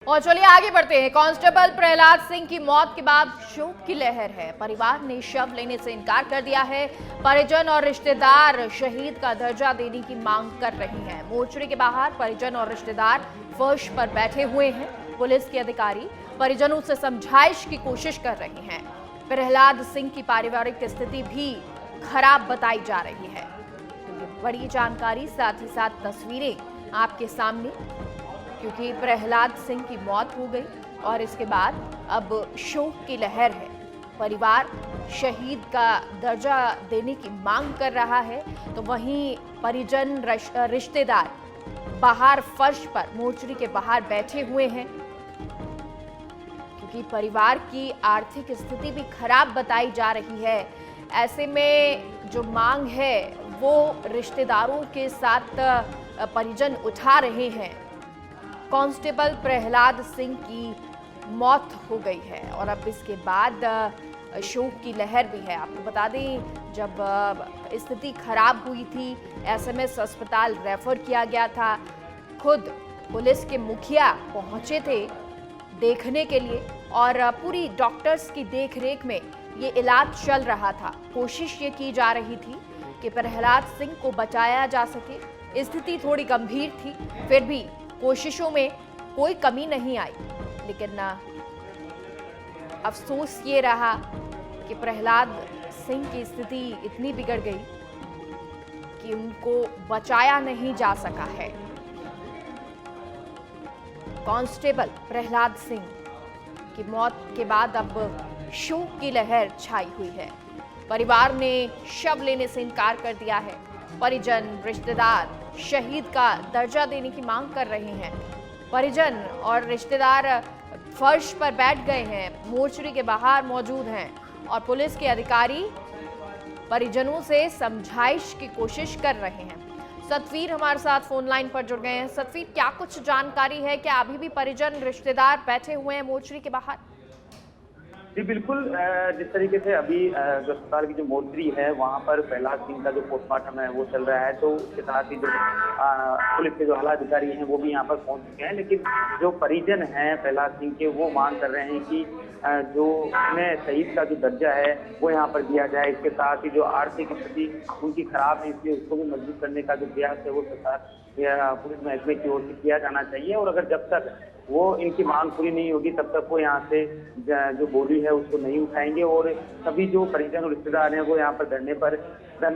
और चलिए आगे बढ़ते हैं। कांस्टेबल प्रहलाद सिंह की मौत के बाद शोक की लहर है। परिवार ने शव लेने से इनकार कर दिया है। परिजन और रिश्तेदार शहीद का दर्जा देने की मांग कर रहे हैं। मोर्चरी के बाहर परिजन और रिश्तेदार फर्श पर बैठे हुए हैं। पुलिस के अधिकारी परिजनों से समझाइश की कोशिश कर रहे हैं। प्रहलाद सिंह की पारिवारिक स्थिति भी खराब बताई जा रही है। बड़ी जानकारी साथ ही साथ तस्वीरें आपके सामने, क्योंकि प्रहलाद सिंह की मौत हो गई और इसके बाद अब शोक की लहर है। परिवार शहीद का दर्जा देने की मांग कर रहा है, तो वहीं परिजन रिश्तेदार बाहर फर्श पर मोर्चरी के बाहर बैठे हुए हैं, क्योंकि परिवार की आर्थिक स्थिति भी खराब बताई जा रही है। ऐसे में जो मांग है वो रिश्तेदारों के साथ परिजन उठा रहे हैं। कांस्टेबल प्रहलाद सिंह की मौत हो गई है और अब इसके बाद शोक की लहर भी है। आपको बता दें, जब स्थिति खराब हुई थी, एसएमएस अस्पताल रेफर किया गया था। खुद पुलिस के मुखिया पहुंचे थे देखने के लिए और पूरी डॉक्टर्स की देखरेख में ये इलाज चल रहा था। कोशिश ये की जा रही थी कि प्रहलाद सिंह को बचाया जा सके। स्थिति थोड़ी गंभीर थी, फिर भी कोशिशों में कोई कमी नहीं आई, लेकिन अफसोस ये रहा कि प्रहलाद सिंह की स्थिति इतनी बिगड़ गई कि उनको बचाया नहीं जा सका है। कांस्टेबल प्रहलाद सिंह की मौत के बाद अब शोक की लहर छाई हुई है। परिवार ने शव लेने से इनकार कर दिया है। परिजन रिश्तेदार शहीद का दर्जा देने की मांग कर रहे हैं। परिजन और रिश्तेदार फर्श पर बैठ गए हैं, मोर्चरी के बाहर मौजूद हैं और पुलिस के अधिकारी परिजनों से समझाइश की कोशिश कर रहे हैं। सतवीर हमारे साथ फोन लाइन पर जुड़ गए हैं। सतवीर, क्या कुछ जानकारी है? क्या अभी भी परिजन रिश्तेदार बैठे हुए हैं मोर्चरी के बाहर? जी बिल्कुल, जिस तरीके से अभी जो अस्पताल की जो मोर्चरी है वहाँ पर प्रहलाद सिंह का जो पोस्टमार्टम है वो चल रहा है, तो उसके साथ ही जो पुलिस के जो आला अधिकारी हैं वो भी यहाँ पर पहुँच चुके हैं। लेकिन जो परिजन हैं प्रहलाद सिंह के, वो मांग कर रहे हैं कि जो उन्हें शहीद का जो दर्जा है वो यहाँ पर दिया जाए। इसके साथ ही जो आर्थिक स्थिति उनकी खराब है, इसलिए उसको भी मजबूत करने का जो प्रयास है वो सरकार या पुलिस महकमे की ओर से किया जाना चाहिए। और अगर जब तक वो इनकी मांग पूरी नहीं होगी तब तक वो यहाँ से जो बोली है उसको नहीं उठाएंगे। और सभी जो परिजन और रिश्तेदार हैं वो यहाँ पर धरने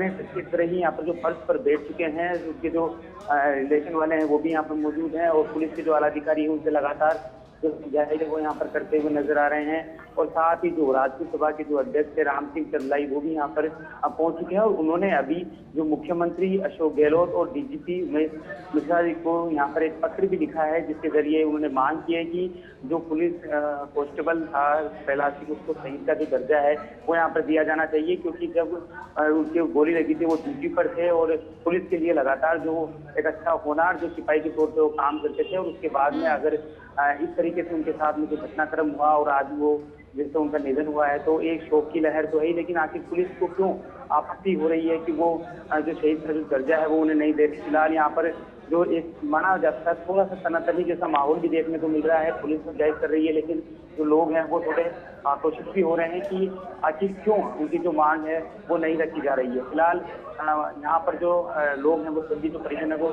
इस तरह ही यहाँ पर जो फर्श पर बैठ चुके हैं। उसके जो रिलेशन वाले हैं वो भी यहाँ पर मौजूद हैं और पुलिस के जो आला अधिकारी हैं उनसे लगातार जो समझाइश वो यहाँ पर करते हुए नजर आ रहे हैं। और साथ ही जो राजपूत सभा के जो अध्यक्ष है राम सिंह चंदलाई, वो भी यहाँ पर पहुंच चुके हैं और उन्होंने अभी जो मुख्यमंत्री अशोक गहलोत और डीजीपी उमेश मिश्रा जी को यहाँ पर एक पत्र भी लिखा है, जिसके जरिए उन्होंने मांग की है कि जो पुलिस कांस्टेबल था प्रहलाद सिंह, उसको शहीद का जो दर्जा है वो यहाँ पर दिया जाना चाहिए। क्योंकि जब उनके गोली लगी थी वो ड्यूटी पर थे और पुलिस के लिए लगातार जो एक अच्छा होनहार जो सिपाही के तौर पर वो काम करते थे। और उसके बाद में अगर इस तरीके से उनके साथ में जो घटनाक्रम हुआ और आज वो जैसे उनका निधन हुआ है, तो एक शोक की लहर तो है ही। लेकिन आखिर पुलिस को क्यों आपत्ति हो रही है कि वो जो शहीद का जो दर्जा है वो उन्हें नहीं दे रही? फिलहाल यहाँ पर जो एक माना जाता है थोड़ा सा तनातनी जैसा माहौल भी देखने को मिल रहा है। पुलिस तो जायज कर रही है, लेकिन जो लोग हैं वो थोड़े आक्रोशित भी हो रहे हैं कि आखिर क्यों उनकी जो मांग है वो नहीं रखी जा रही है। फिलहाल यहाँ पर जो लोग हैं वो सभी जो परिजन है वो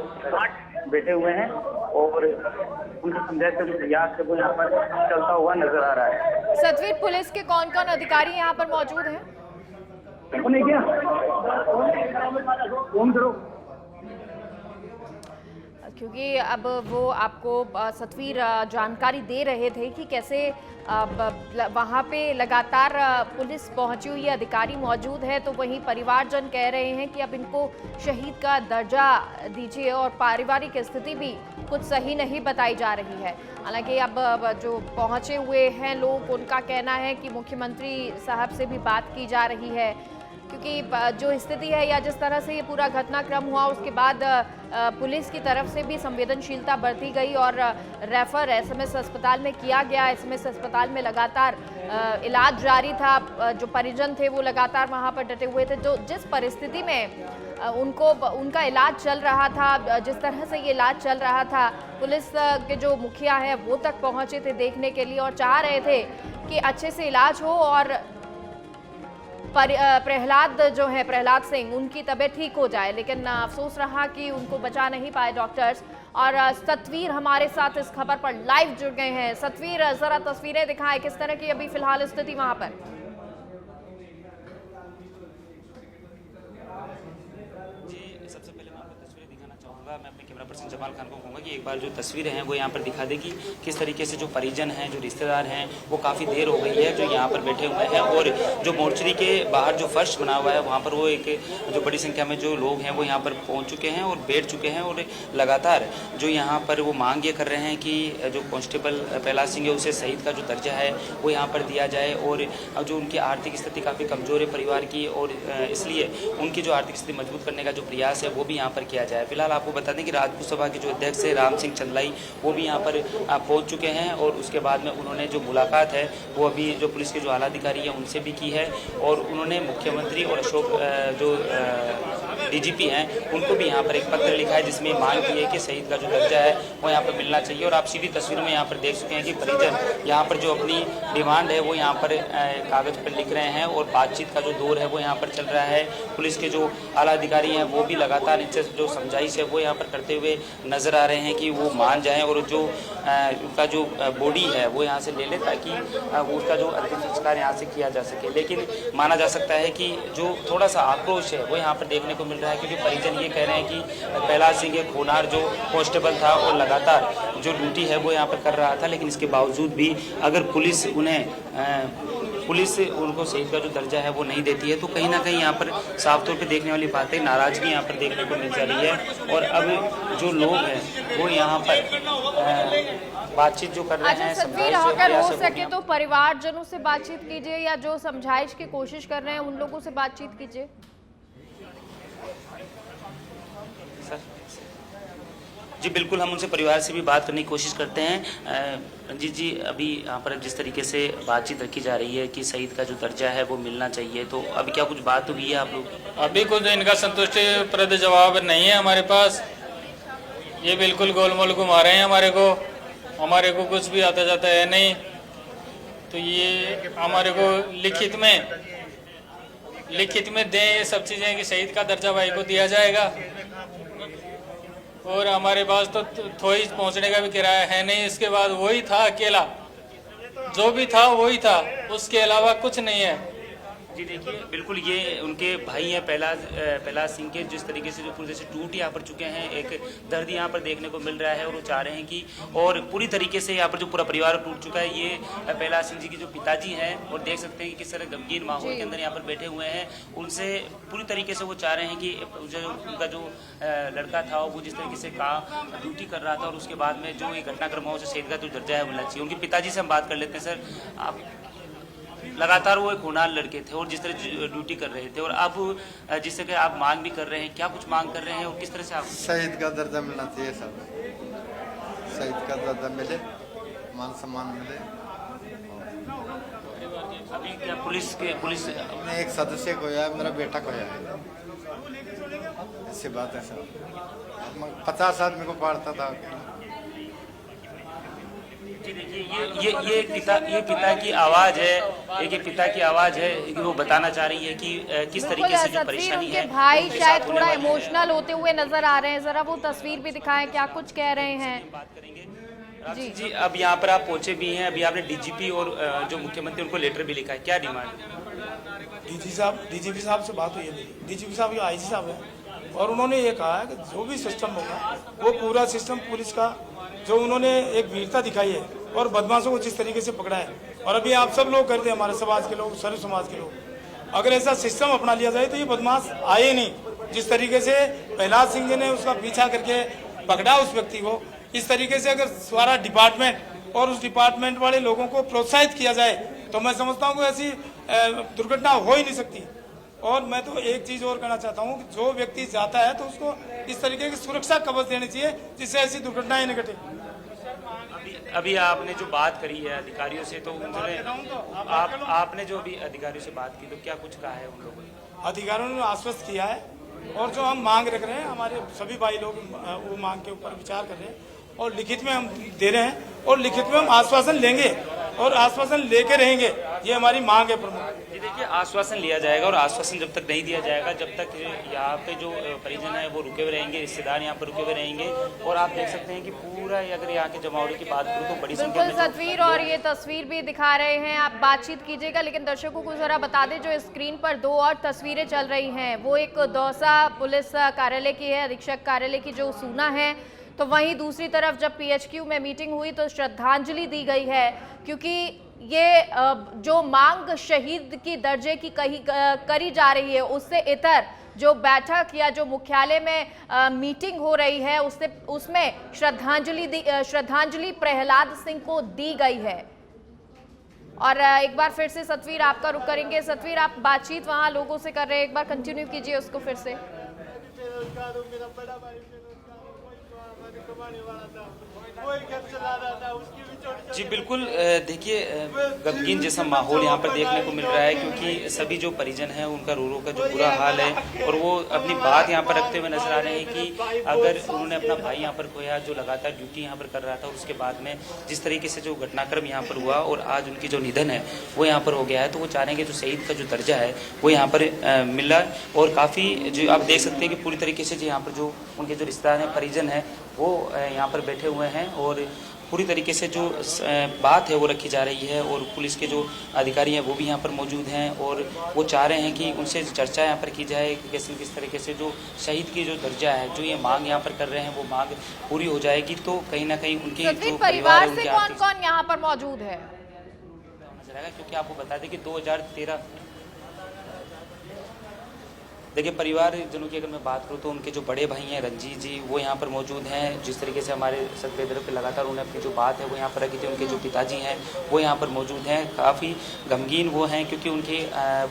बैठे हुए हैं और उनकी समझाइश का जो प्रयास है वो यहाँ पर चलता हुआ नजर आ रहा है। सतवीर, पुलिस के कौन कौन अधिकारी यहाँ पर मौजूद हैं? क्या फोन करो, क्योंकि अब वो आपको सतवीर जानकारी दे रहे थे कि कैसे वहाँ पे लगातार पुलिस पहुंची हुई है, अधिकारी मौजूद है, तो वहीं परिवारजन कह रहे हैं कि अब इनको शहीद का दर्जा दीजिए और पारिवारिक स्थिति भी कुछ सही नहीं बताई जा रही है। हालांकि अब जो पहुंचे हुए हैं लोग, उनका कहना है कि मुख्यमंत्री साहब से भी बात की जा रही है, क्योंकि जो स्थिति है या जिस तरह से ये पूरा घटनाक्रम हुआ उसके बाद पुलिस की तरफ से भी संवेदनशीलता बरती गई और रेफर एसएमएस अस्पताल में किया गया। एसएमएस अस्पताल में लगातार इलाज जारी था। जो परिजन थे वो लगातार वहां पर डटे हुए थे। जो जिस परिस्थिति में उनका इलाज चल रहा था, जिस तरह से ये इलाज चल रहा था, पुलिस के जो मुखिया हैं वो तक पहुंचे थे देखने के लिए और चाह रहे थे कि अच्छे से इलाज हो और प्रहलाद सिंह उनकी तबीयत ठीक हो जाए, लेकिन अफसोस रहा कि उनको बचा नहीं पाए डॉक्टर्स। और सतवीर हमारे साथ इस खबर पर लाइव जुड़ गए हैं। सतवीर, जरा तस्वीरें दिखाएं, किस तरह की अभी फिलहाल स्थिति वहां पर? सबसे पहले मैं आपको तस्वीरें दिखाना चाहूँगा। मैं अपने कैमरा पर्सन जमाल खान को कहूँगा कि एक बार जो तस्वीरें हैं वो यहाँ पर दिखा दे कि किस तरीके से जो परिजन हैं, जो रिश्तेदार हैं, वो काफ़ी देर हो गई है जो यहाँ पर बैठे हुए हैं। और जो मोर्चरी के बाहर जो फर्श बना हुआ है वहाँ पर वो एक जो बड़ी संख्या में जो लोग हैं वो यहाँ पर पहुँच चुके हैं और बैठ चुके हैं। और लगातार जो यहाँ पर वो मांग ये कर रहे हैं कि जो कांस्टेबल प्रहलाद सिंह है उसे शहीद का जो दर्जा है वो यहाँ पर दिया जाए। और जो उनकी आर्थिक स्थिति काफ़ी कमज़ोर है परिवार की, और इसलिए उनकी जो आर्थिक स्थिति मजबूत करने का जो प्रयास है वो भी यहाँ पर किया जाए। फिलहाल आपको बता दें कि राजपूत सभा के जो अध्यक्ष है राम सिंह चंदलाई वो भी यहाँ पर पहुँच चुके हैं। और उसके बाद में उन्होंने जो मुलाकात है वो अभी जो पुलिस के जो आला अधिकारी है उनसे भी की है। और उन्होंने मुख्यमंत्री और अशोक जो डीजीपी हैं उनको भी यहाँ पर एक पत्र लिखा है जिसमें मांग की है कि शहीद का जो दर्जा है वो यहाँ पर मिलना चाहिए। और आप सीधी तस्वीर में यहाँ पर देख चुके हैं कि परिजन यहाँ पर जो अपनी डिमांड है वो यहाँ पर कागज़ पर लिख रहे हैं। और बातचीत का जो दौर है वो यहाँ पर चल रहा है। पुलिस के जो आला अधिकारी हैं वो भी लगातार इनसे जो समझाइश है वो यहाँ पर करते हुए नज़र आ रहे हैं कि वो मान जाएँ और जो उनका जो बॉडी है वो यहाँ से ले ले ताकि उसका जो अंतिम संस्कार यहाँ से किया जा सके। लेकिन माना जा सकता है कि जो थोड़ा सा आक्रोश है वो यहाँ पर देखने को मिल रहा है, क्योंकि परिजन ये कह रहे हैं कि प्रहलाद सिंह एक होनहार जो कांस्टेबल था और लगातार जो ड्यूटी है वो यहाँ पर कर रहा था, लेकिन इसके बावजूद भी अगर पुलिस उनको शहीद का जो दर्जा है वो नहीं देती है तो कहीं ना कहीं यहाँ पर साफ तौर पे देखने वाली बातें नाराजगी यहाँ पर देखने को मिल जा रही है। और अब जो लोग हैं वो यहाँ पर बातचीत जो कर रहे हैं, सतवीर, अगर हो सके तो परिवारजनों से बातचीत कीजिए या जो समझाइश की कोशिश कर रहे हैं उन लोगों से बातचीत कीजिए। जी बिल्कुल, हम उनसे परिवार से भी बात करने की कोशिश करते हैं। रंजीत जी, अभी यहाँ पर जिस तरीके से बातचीत रखी जा रही है कि शहीद का जो दर्जा है वो मिलना चाहिए, तो अभी क्या कुछ बात हुई है आप लोग? अभी कुछ इनका संतुष्टिप्रद जवाब नहीं है हमारे पास। ये बिल्कुल गोलमोल घुमा रहे हैं हमारे को कुछ भी आता जाता है नहीं। तो ये हमारे को लिखित में दें ये सब चीज़ें कि शहीद का दर्जा भाई को दिया जाएगा। और हमारे पास तो थोड़ी पहुंचने का भी किराया है नहीं। इसके बाद वही था अकेला, जो भी था वही था, उसके अलावा कुछ नहीं है। जी देखिए, बिल्कुल ये उनके भाई हैं प्रहलाद सिंह के, जिस तरीके से जो पूरी से टूट यहाँ पर चुके हैं, एक दर्द यहाँ पर देखने को मिल रहा है। और वो चाह रहे हैं कि और पूरी तरीके से यहाँ पर जो पूरा परिवार टूट चुका है। ये प्रहलाद सिंह जी के जो पिताजी हैं और देख सकते हैं कि किस तरह गमगीन माहौल के अंदर यहाँ पर बैठे हुए हैं। उनसे पूरी तरीके से वो चाह रहे हैं कि उनका जो लड़का था वो जिस तरीके से ड्यूटी कर रहा था और उसके बाद में जो ये घटनाक्रम हुआ उसे शहीद का जो दर्जा है मिलना चाहिए। उनके पिताजी से हम बात कर लेते हैं। सर, आप लगातार वो एक होनहार लड़के थे और जिस तरह ड्यूटी कर रहे थे और अब जिस तरह आप मांग भी कर रहे हैं, क्या कुछ मांग कर रहे हैं और किस तरह से आप? शहीद का दर्जा मिलना चाहिए सब, शहीद का दर्जा मिले, मान सम्मान मिले। अभी क्या पुलिस अपने एक सदस्य को या मेरा बेटा को या ऐसी बात है सर। 50 आदमी को पाड़ता था। जी देखिए, ये पिता की आवाज़ है, एक पिता की आवाज़ है कि वो बताना चाह रही है कि किस तरीके से जो परेशानी है। उनके भाई शायद थोड़ा इमोशनल होते हुए नजर आ रहे हैं, जरा वो तस्वीर भी दिखाएं, क्या कुछ कह रहे हैं। बात करेंगे जी। अब यहाँ पर आप पहुँचे भी हैं, अभी आपने डीजीपी और जो मुख्यमंत्री उनको लेटर भी लिखा है, क्या डिमांड? डीजीपी साहब से बात हुई है मेरी। डीजीपी साहब ये आईजी साहब हैं और उन्होंने ये कहा है कि जो भी सिस्टम होगा वो पूरा सिस्टम पुलिस का जो उन्होंने एक वीरता दिखाई है और बदमाशों को जिस तरीके से पकड़ा है, और अभी आप सब लोग करते हैं, हमारे समाज के लोग, सर्व समाज के लोग, अगर ऐसा सिस्टम अपना लिया जाए तो ये बदमाश आए नहीं। जिस तरीके से प्रहलाद सिंह जी ने उसका पीछा करके पकड़ा उस व्यक्ति को, इस तरीके से अगर सारा डिपार्टमेंट और उस डिपार्टमेंट वाले लोगों को प्रोत्साहित किया जाए तो मैं समझता हूँ कि ऐसी दुर्घटना हो ही नहीं सकती। और मैं तो एक चीज़ और कहना चाहता हूँ कि जो व्यक्ति जाता है तो उसको इस तरीके की सुरक्षा कवच देनी चाहिए जिससे ऐसी दुर्घटनाएं न घटे। अभी आपने जो बात करी है अधिकारियों से, तो उन्होंने आपने जो अभी अधिकारियों से बात की तो क्या कुछ कहा है उन लोगों ने? अधिकारियों ने आश्वस्त किया है और जो हम मांग रख रहे हैं, हमारे सभी भाई लोग वो मांग के ऊपर विचार कर रहे हैं और लिखित में हम दे रहे हैं और लिखित में हम आश्वासन लेंगे और आश्वासन लेके रहेंगे। ये हमारी मांग है प्रमुख। जी देखिए, आश्वासन लिया जाएगा और आश्वासन जब तक नहीं दिया जाएगा, जब तक यहाँ पे जो परिजन है वो रुके हुए रहेंगे, रिश्तेदार यहाँ पर रुके हुए रहेंगे। और आप देख सकते हैं कि पूरा अगर यहाँ के जमावड़े की बात करूँ तो बड़ी संख्या बिल्कुल में सतवीर, और ये तस्वीर भी दिखा रहे हैं, आप बातचीत कीजिएगा, लेकिन दर्शकों को जरा बता दें जो स्क्रीन पर दो और तस्वीरें चल रही हैं वो एक दौसा पुलिस कार्यालय की है, अधीक्षक कार्यालय की जो सूना है, तो वहीं दूसरी तरफ जब पीएचक्यू में मीटिंग हुई तो श्रद्धांजलि दी गई है, क्योंकि ये जो मांग शहीद की दर्जे की करी जा रही है उससे इतर जो बैठक या जो मुख्यालय में मीटिंग हो रही है उसमें श्रद्धांजलि प्रहलाद सिंह को दी गई है। और एक बार फिर से सतवीर आपका रुख करेंगे। सतवीर, आप बातचीत वहां लोगों से कर रहे हैं, एक बार कंटिन्यू कीजिए उसको फिर से। जी बिल्कुल, देखिए गमगीन जैसा माहौल यहाँ पर देखने को मिल रहा है, क्योंकि सभी जो परिजन हैं उनका रो रो का जो बुरा हाल है और वो अपनी बात यहाँ पर रखते हुए नजर आ रहे हैं कि अगर उन्होंने अपना भाई यहाँ पर खोया जो लगातार ड्यूटी यहाँ पर कर रहा था और उसके बाद में जिस तरीके से जो घटनाक्रम यहाँ पर हुआ और आज उनकी जो निधन है वो यहाँ पर हो गया है, तो वो चाह रहे हैं कि जो शहीद का जो दर्जा है वो यहाँ पर मिला। और काफ़ी जो आप देख सकते हैं कि पूरी तरीके से जो यहाँ पर जो उनके जो रिश्तेदार हैं, परिजन हैं, वो यहाँ पर बैठे हुए हैं और पूरी तरीके से जो बात है वो रखी जा रही है। और पुलिस के जो अधिकारी हैं वो भी यहाँ पर मौजूद हैं और वो चाह रहे हैं कि उनसे चर्चा यहाँ पर की जाए कि किस तरीके से जो शहीद की जो दर्जा है, जो ये मांग यहाँ पर कर रहे हैं, वो मांग पूरी हो जाएगी तो कहीं ना कहीं उनके जो परिवार से कौन कौन यहाँ पर मौजूद है नजर आएगा। क्योंकि आपको बता दें कि 2013 देखिए परिवारजनों की अगर मैं बात करूँ तो उनके जो बड़े भाई हैं रंजीत जी, वो यहाँ पर मौजूद हैं। जिस तरीके से हमारे सतवेदर पे लगातार उन्होंने अपनी जो बात है वो यहाँ पर रखी थी, उनके जो पिताजी हैं वो यहाँ पर मौजूद हैं। काफ़ी गमगीन वो हैं क्योंकि उनके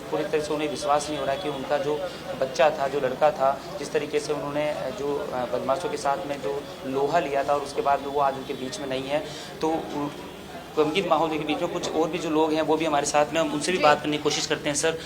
पूरी तरह से उन्हें विश्वास नहीं हो रहा कि उनका जो बच्चा था, जो लड़का था, जिस तरीके से उन्होंने जो बदमाशों के साथ में जो लोहा लिया था और उसके बाद में वो आज उनके बीच में नहीं है, तो गमगीन माहौल के बीच में कुछ और भी जो लोग हैं वो भी हमारे साथ में, हम उनसे भी बात करने की कोशिश करते हैं। सर,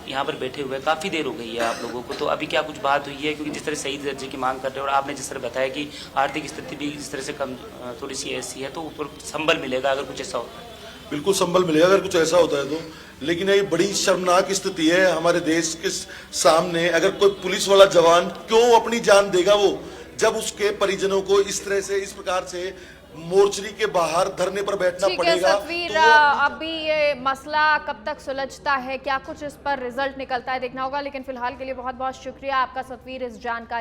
यहाँ पर बैठे हुए काफ़ी देर हो गई है आप लोगों को, तो अभी क्या कुछ बात हुई है? क्योंकि जिस तरह शहीद दर्जे की मांग कर रहे हैं और आपने जिस तरह बताया कि आर्थिक स्थिति भी जिस तरह से कम थोड़ी सी ऐसी है, तो ऊपर संबल मिलेगा अगर कुछ ऐसा होता है। बिल्कुल संबल मिलेगा अगर कुछ ऐसा होता है तो, लेकिन ये बड़ी शर्मनाक स्थिति है हमारे देश के सामने। अगर कोई पुलिस वाला जवान क्यों अपनी जान देगा वो, जब उसके परिजनों को इस तरह से, इस प्रकार से मोर्चरी के बाहर धरने पर बैठना पड़ेगा। सतवीर, अभी ये मसला कब तक सुलझता है, क्या कुछ इस पर रिजल्ट निकलता है, देखना होगा। लेकिन फिलहाल के लिए बहुत बहुत शुक्रिया आपका सतवीर इस जानकारी